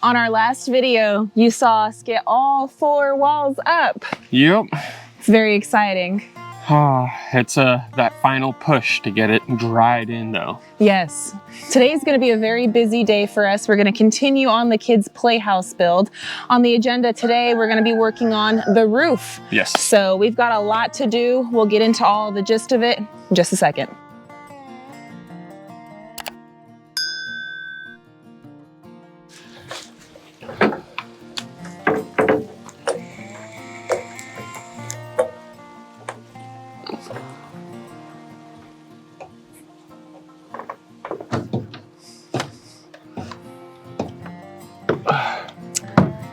On our last video, you saw us get all 4 walls up. Yep. It's very exciting. It's that final push to get it dried in though. Yes. Today's going to be a very busy day for us. We're going to continue on the kids' playhouse build. On the agenda today, we're going to be working on the roof. Yes. So we've got a lot to do. We'll get into all the gist of it in just a second.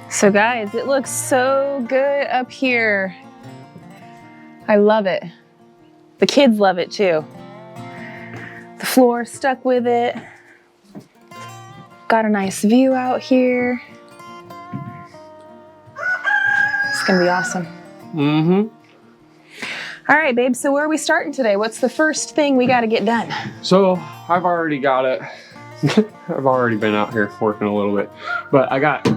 So guys, it looks so good up here. I love it. The kids love it too. The floor stuck with it. Got a nice view out here. It's gonna be awesome. Mm-hmm. All right, babe, so where are we starting today? What's the first thing we gotta get done? So I've already got it. I've already been out here working a little bit, but I got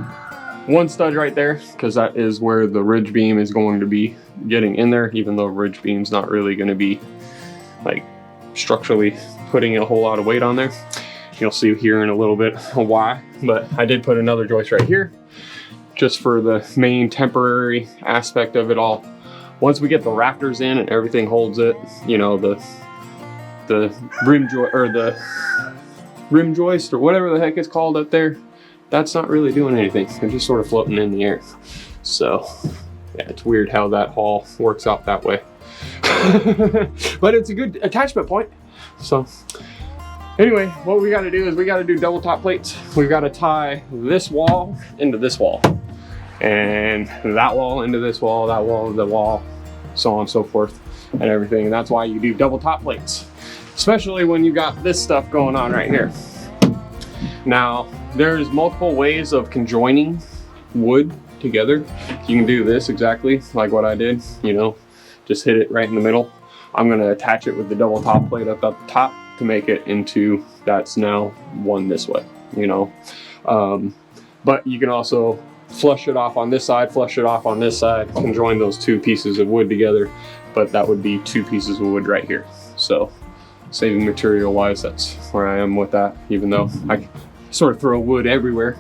one stud right there because that is where the ridge beam is going to be getting in there, even though ridge beam's not really going to be like structurally putting a whole lot of weight on there. You'll see here in a little bit why, but I did put another joist right here just for the main temporary aspect of it all. Once we get the rafters in and everything holds it, you know, the rim joist or the rim joist or whatever the heck it's called up there, that's not really doing anything. It's just sort of floating in the air. So yeah, it's weird how that haul works out that way. But it's a good attachment point. So anyway, what we got to do is we got to do double top plates. We've got to tie this wall into this wall and that wall into this wall, that wall into the wall, so on and so forth and everything. And that's why you do double top plates, especially when you got this stuff going on right here. Now, there's multiple ways of conjoining wood together. You can do this exactly like what I did, you know, just hit it right in the middle. I'm gonna attach it with the double top plate up the top to make it into, that's now one this way, you know. But you can also flush it off on this side, flush it off on this side, conjoin those 2 pieces of wood together, but that would be 2 pieces of wood right here. So saving material wise, that's where I am with that, even though I sort of throw wood everywhere.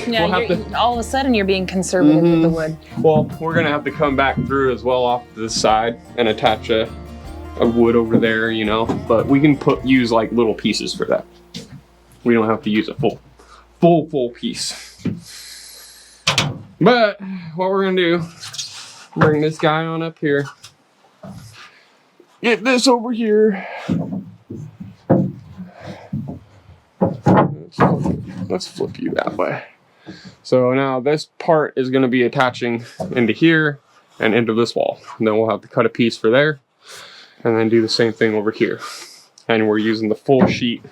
Yeah, all of a sudden you're being conservative with the wood. Well, we're gonna have to come back through as well off this side and attach a wood over there, you know, but we can use like little pieces for that. We don't have to use a full piece. But what we're gonna do, bring this guy on up here, get this over here. Let's flip you that way. So now this part is going to be attaching into here and into this wall. And then we'll have to cut a piece for there and then do the same thing over here. And we're using the full sheet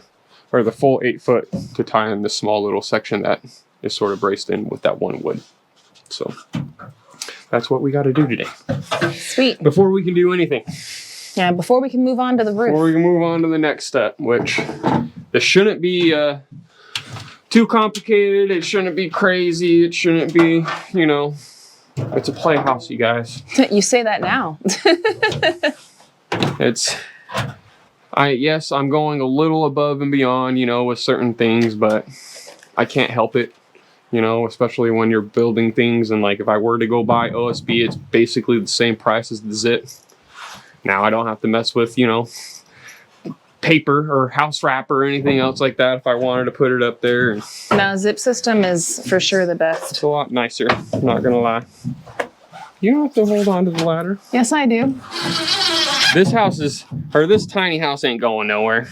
or the full 8 foot to tie in this small little section that is sort of braced in with that one wood. So that's what we got to do today. Sweet. Before we can do anything. Yeah, before we can move on to the roof. Before we can move on to the next step, which this shouldn't be too complicated. It shouldn't be crazy. It shouldn't be, you know, it's a playhouse, you guys. You say that now. Yes, I'm going a little above and beyond, you know, with certain things, but I can't help it, you know, especially when you're building things. And like if I were to go buy OSB, it's basically the same price as the zip. Now I don't have to mess with, you know, paper or house wrap or anything else like that if I wanted to put it up there. No, zip system is for sure the best. It's a lot nicer, I'm not gonna lie. You don't have to hold on to the ladder. Yes, I do. This tiny house ain't going nowhere.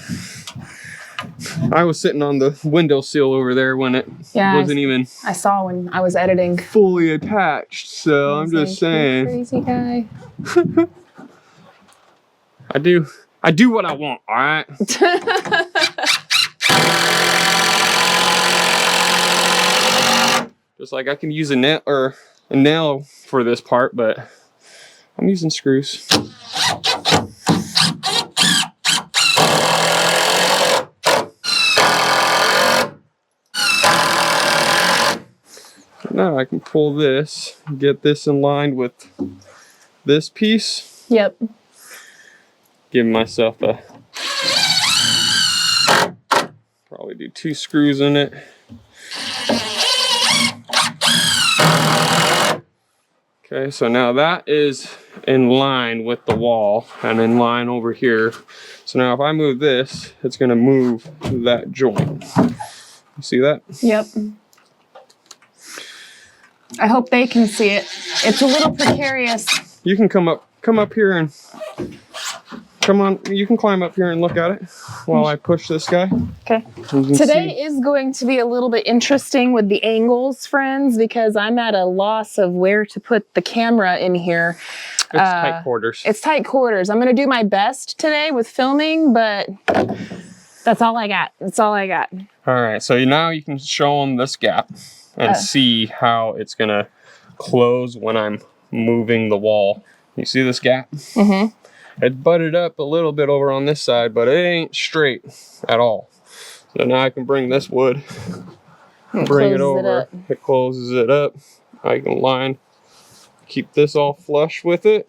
I was sitting on the windowsill over there when it wasn't even. I saw when I was editing. Fully attached, so I'm just saying. Crazy guy. I do what I want, all right? Just like I can use a nail for this part, but I'm using screws. Now I can pull this, get this in line with this piece. Yep. Give myself a, probably do 2 screws in it. Okay, so now that is in line with the wall and in line over here. So now if I move this, it's gonna move that joint. You see that? Yep. I hope they can see it. It's a little precarious. You can come up here and come on. You can climb up here and look at it while I push this guy. Okay. Today is going to be a little bit interesting with the angles, friends, because I'm at a loss of where to put the camera in here. It's tight quarters. It's tight quarters. I'm going to do my best today with filming, but that's all I got. That's all I got. All right. So now you can show them this gap and see how it's gonna close when I'm moving the wall. You see this gap? Mm-hmm. It butted up a little bit over on this side, but it ain't straight at all. So now I can bring this wood, bring it over, it closes it up. I can line, keep this all flush with it.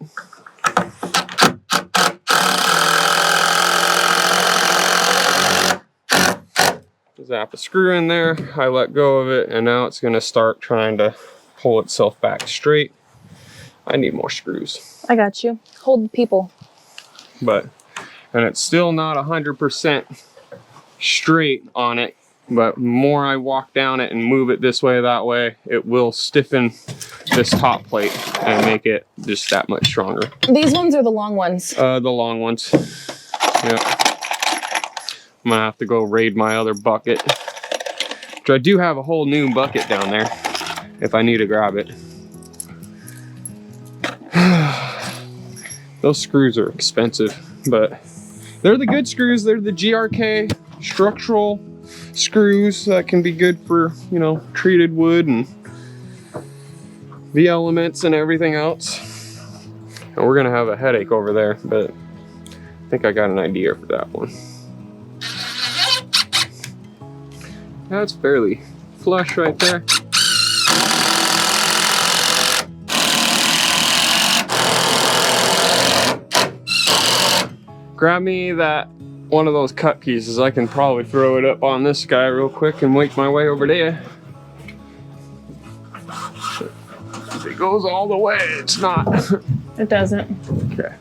Zap a screw in there, I let go of it, and now it's gonna start trying to pull itself back straight. I need more screws. I got you. Hold the people. And it's still not 100% straight on it, but more I walk down it and move it this way, that way, it will stiffen this top plate and make it just that much stronger. These ones are the long ones? The long ones. Yeah. I'm gonna have to go raid my other bucket. So I do have a whole new bucket down there if I need to grab it. Those screws are expensive, but they're the good screws. They're the GRK structural screws that can be good for, you know, treated wood and the elements and everything else. And we're gonna have a headache over there, but I think I got an idea for that one. That's fairly flush right there. Grab me that one of those cut pieces. I can probably throw it up on this guy real quick and make my way over there. If it goes all the way, it's not. It doesn't. Okay.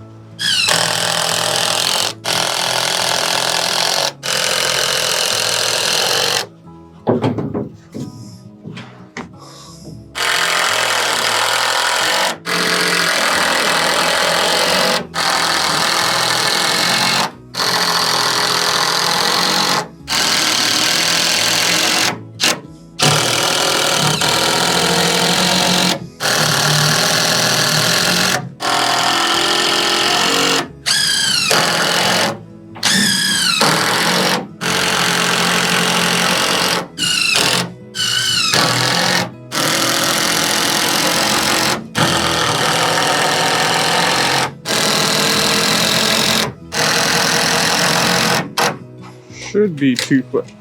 Should be 2 foot. 2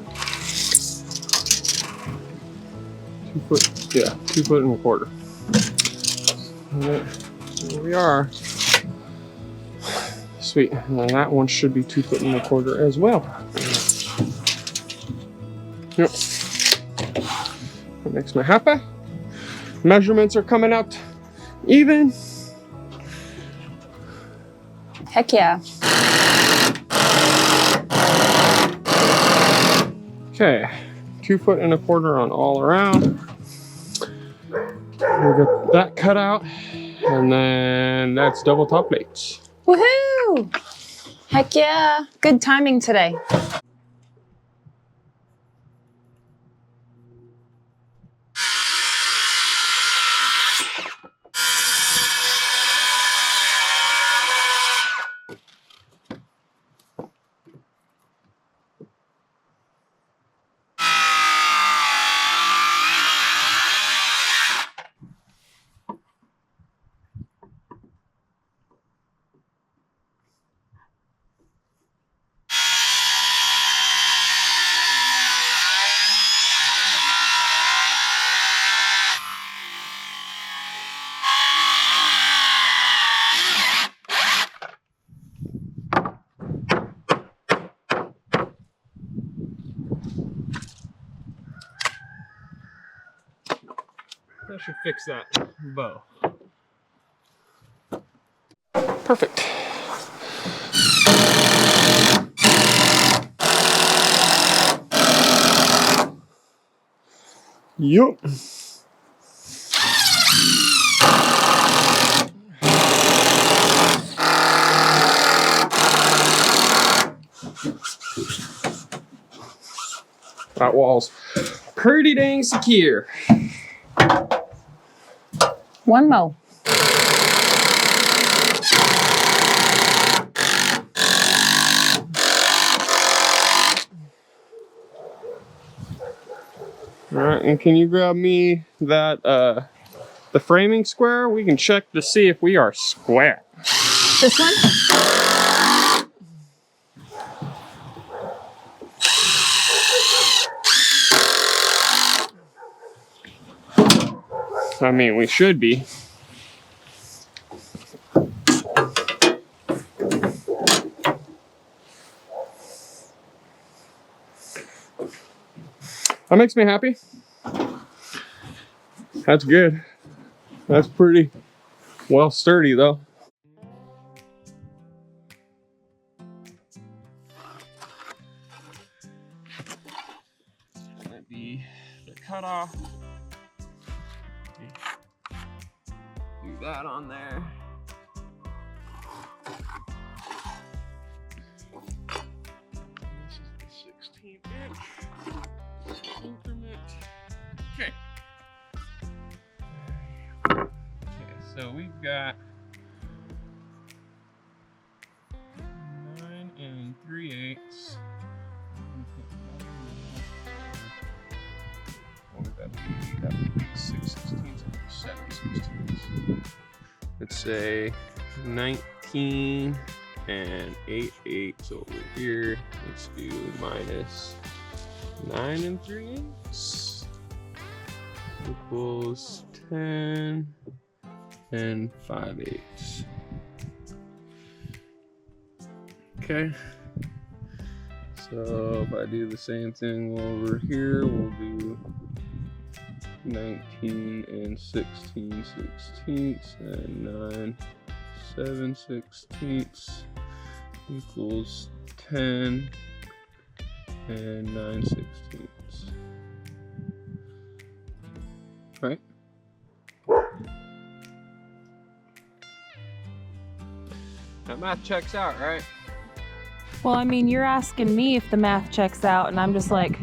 foot, yeah, 2 foot and a quarter. Here we are. Sweet, and then that one should be 2 foot and a quarter as well. Yep. That makes me happy. Measurements are coming out even. Heck yeah. Okay, 2 foot and a quarter on all around. We'll get that cut out, and then that's double top plates. Woohoo! Heck yeah. Good timing today. That should fix that bow. Perfect. Yup. That wall's pretty dang secure. One mo. All right, and can you grab me that the framing square? We can check to see if we are square. This one? I mean, we should be. That makes me happy. That's good. That's pretty well sturdy though. That'd be the cutoff. Do that on there. This is the 16th inch increment. Okay. Okay, so we've got 9 3/8. What would that be? That would be 6/16 or 7/16. Let's say 19 and 8/8 over here. Let's do minus 9 3/8 equals 10 and 5/8. Okay. So if I do the same thing over here, we'll do 19 and 16/16 and 9 7/16 equals 10 and 9/16. Right? That math checks out, right? Well, I mean, you're asking me if the math checks out, and I'm just like,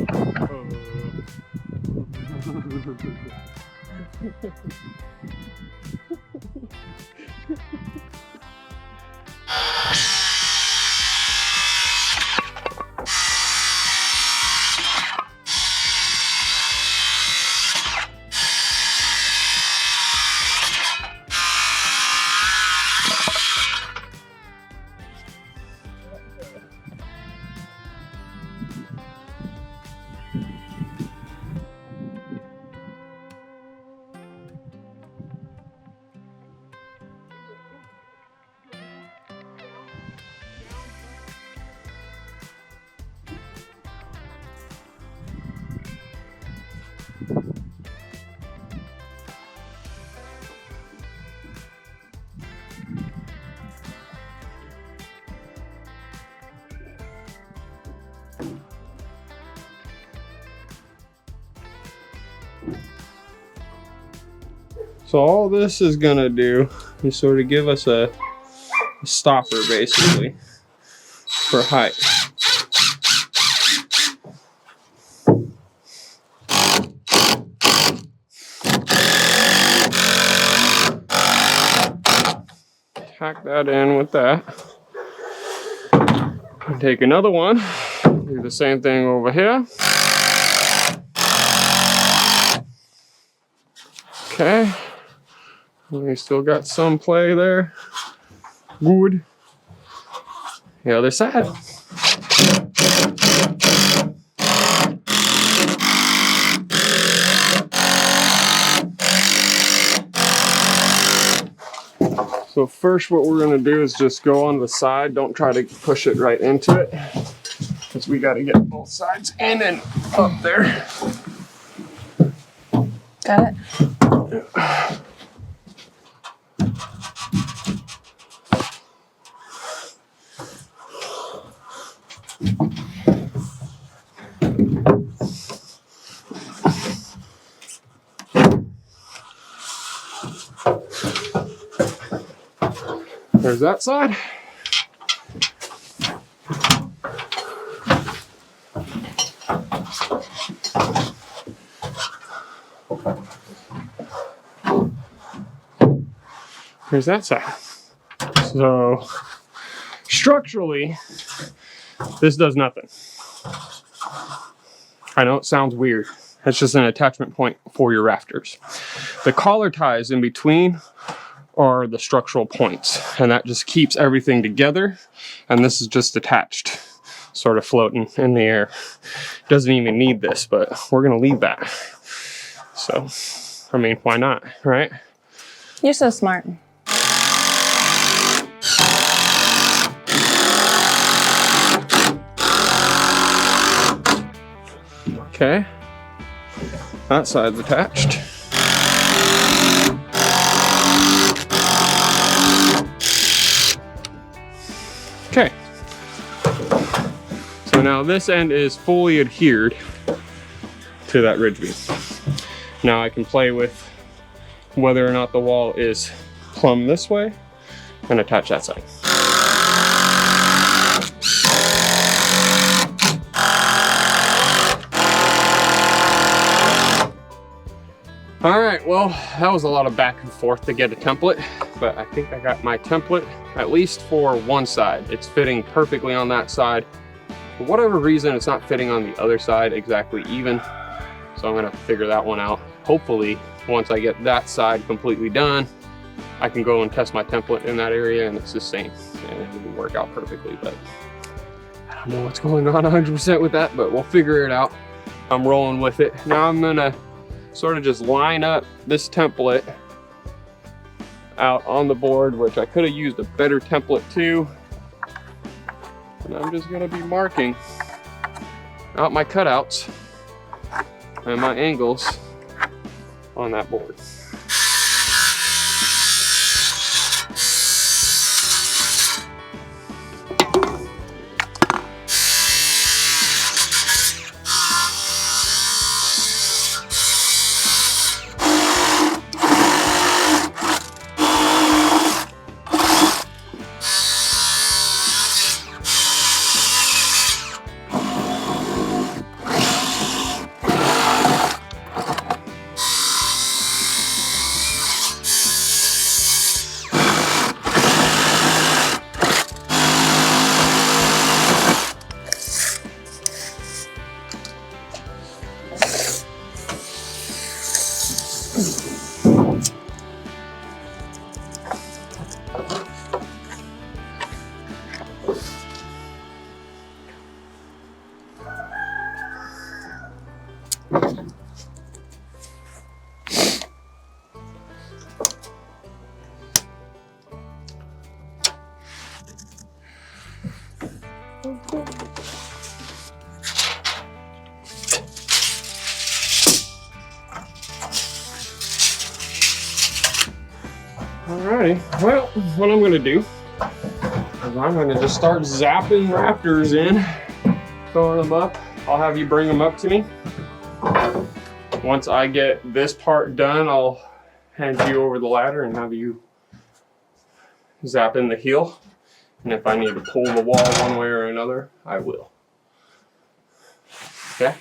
so all this is gonna do is sort of give us a stopper basically for height. Tack that in with that. And take another one, do the same thing over here. Okay. We still got some play there. Good. The other side. So first what we're gonna do is just go on the side. Don't try to push it right into it, because we gotta get both sides in and up there. got it? There's that side. Here's that side. So structurally, this does nothing. I know it sounds weird. It's just an attachment point for your rafters. The collar ties in between are the structural points, and that just keeps everything together. And this is just attached, sort of floating in the air. Doesn't even need this, but we're gonna leave that. So, I mean, why not, right? You're so smart. Okay, that side's attached. Okay, so now this end is fully adhered to that ridge beam. Now I can play with whether or not the wall is plumb this way and attach that side. All right, well, that was a lot of back and forth to get a template, but I think I got my template, at least for one side. It's fitting perfectly on that side. For whatever reason, it's not fitting on the other side exactly even. So I'm gonna figure that one out. Hopefully, once I get that side completely done, I can go and test my template in that area and it's the same and it will work out perfectly. But I don't know what's going on 100% with that, but we'll figure it out. I'm rolling with it. Now I'm gonna sort of just line up this template out on the board, which I could have used a better template too. And I'm just gonna be marking out my cutouts and my angles on that board. Alrighty, well, what I'm gonna do is I'm gonna just start zapping rafters in, throwing them up. I'll have you bring them up to me. Once I get this part done, I'll hand you over the ladder and have you zap in the heel. And if I need to pull the wall one way or another, I will. Okay?